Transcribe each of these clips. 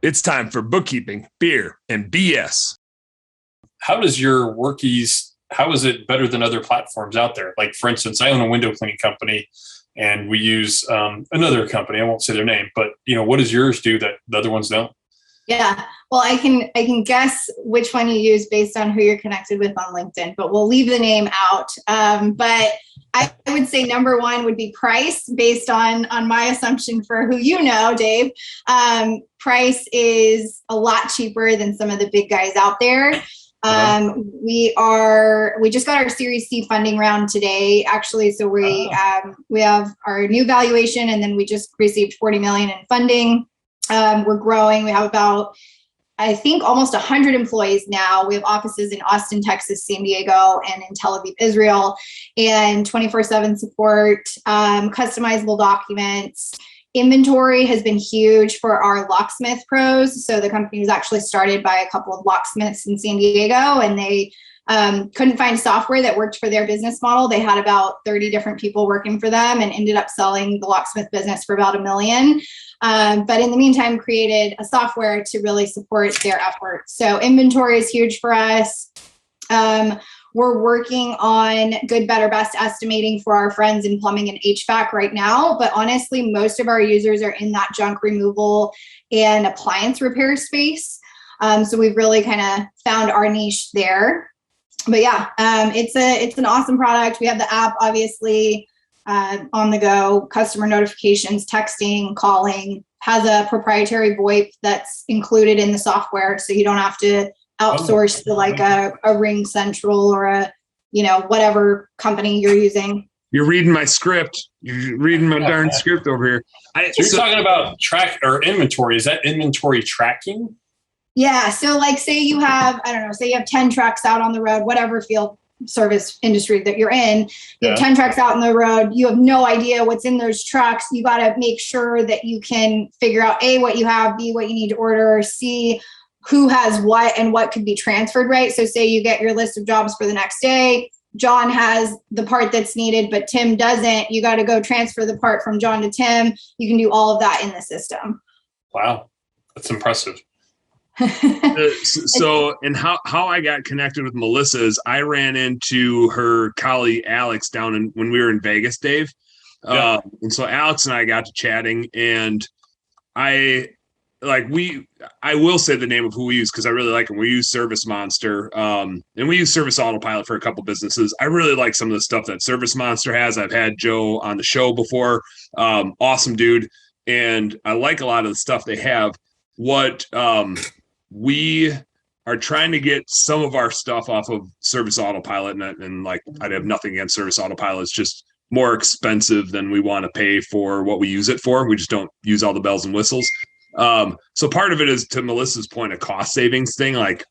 It's time for bookkeeping, beer, and BS. How does your WorkIZ, how is it better than other platforms out there? Like, for instance, I own a window cleaning company and we use another company. I won't say their name, but what does yours do that the other ones don't? Yeah, well, I can guess which one you use based on who you're connected with on LinkedIn, but we'll leave the name out. But I would say number one would be price, based on my assumption for who you know, Dave. Price is a lot cheaper than some of the big guys out there. We just got our Series C funding round today, actually. So we have our new valuation, and then we just received $40 million in funding. We're growing. We have about, I think, almost 100 employees now. We have offices in Austin, Texas, San Diego, and in Tel Aviv, Israel, and 24/7 support, customizable documents. Inventory has been huge for our locksmith pros. So the company was actually started by a couple of locksmiths in San Diego, and they couldn't find software that worked for their business model. They had about 30 different people working for them and ended up selling the locksmith business for about $1 million. But in the meantime, created a software to really support their efforts. So inventory is huge for us. We're working on good, better, best estimating for our friends in plumbing and HVAC right now. But honestly, most of our users are in that junk removal and appliance repair space. So we've really kind of found our niche there. But yeah, it's an awesome product. We have the app, obviously, on the go, customer notifications, texting, calling, has a proprietary VoIP that's included in the software. So you don't have to outsource to like a Ring Central or a, whatever company you're using. You're reading my script. You're reading my darn script over here. So you're talking about track or inventory. Is that inventory tracking? Yeah. So like, say you have 10 trucks out on the road, whatever field service industry that you're in, you have 10 trucks out on the road. You have no idea what's in those trucks. You got to make sure that you can figure out A, what you have, B, what you need to order, C, who has what and what could be transferred, right? So say you get your list of jobs for the next day. John has the part that's needed, but Tim doesn't. You got to go transfer the part from John to Tim. You can do all of that in the system. Wow. That's impressive. So, and how I got connected with Melisa is I ran into her colleague Alex down when we were in Vegas, Dave. Yeah. And so Alex and I got to chatting, and I will say the name of who we use because I really like them. We use Service Monster, and we use Service Autopilot for a couple businesses. I really like some of the stuff that Service Monster has. I've had Joe on the show before. Awesome dude. And I like a lot of the stuff they have. What we are trying to get some of our stuff off of Service Autopilot, and like I'd have nothing against Service Autopilot. It's just more expensive than we want to pay for what we use it for. We just don't use all the bells and whistles. So part of it is, to Melissa's point, a cost savings thing. Like,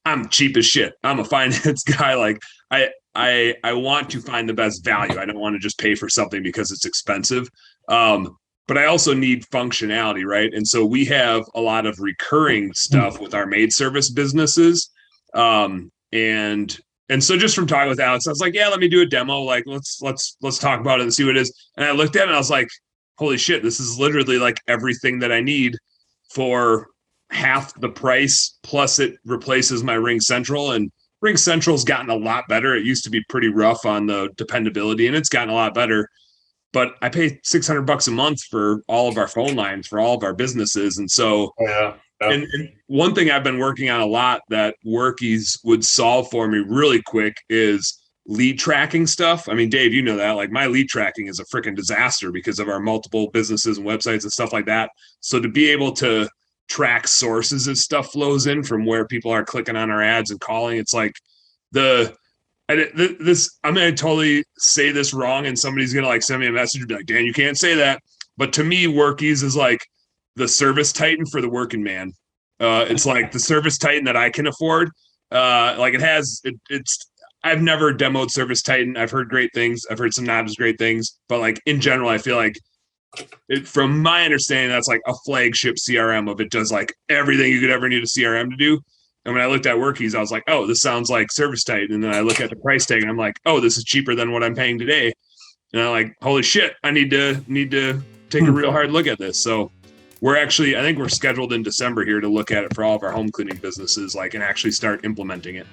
I'm cheap as shit. I'm a finance guy. Like I want to find the best value. I don't want to just pay for something because it's expensive. But I also need functionality, right? And so we have a lot of recurring stuff with our maid service businesses. And so just from talking with Alex, I was like, yeah, let me do a demo. Like, let's talk about it and see what it is. And I looked at it and I was like, holy shit, this is literally like everything that I need for half the price. Plus it replaces my Ring Central, and Ring Central's gotten a lot better. It used to be pretty rough on the dependability, and it's gotten a lot better. But I pay $600 a month for all of our phone lines for all of our businesses. And so, And one thing I've been working on a lot that WorkIZ would solve for me really quick is lead tracking stuff. I mean, Dave, you know that, like, my lead tracking is a freaking disaster because of our multiple businesses and websites and stuff like that. So to be able to track sources as stuff flows in from where people are clicking on our ads and calling, it's like I'm going to totally say this wrong, and somebody's going to like send me a message and be like, Dan, you can't say that. But to me, WorkIZ is like the service titan for the working man. It's like the service titan that I can afford. I've never demoed Service Titan. I've heard great things. I've heard some not as great things, but like in general, I feel like from my understanding, that's like a flagship CRM of it does like everything you could ever need a CRM to do. And when I looked at WorkIZ, I was like, oh, this sounds like Service Titan. And then I look at the price tag and I'm like, oh, this is cheaper than what I'm paying today. And I'm like, holy shit, I need to take a real hard look at this. So I think we're scheduled in December here to look at it for all of our home cleaning businesses, and actually start implementing it.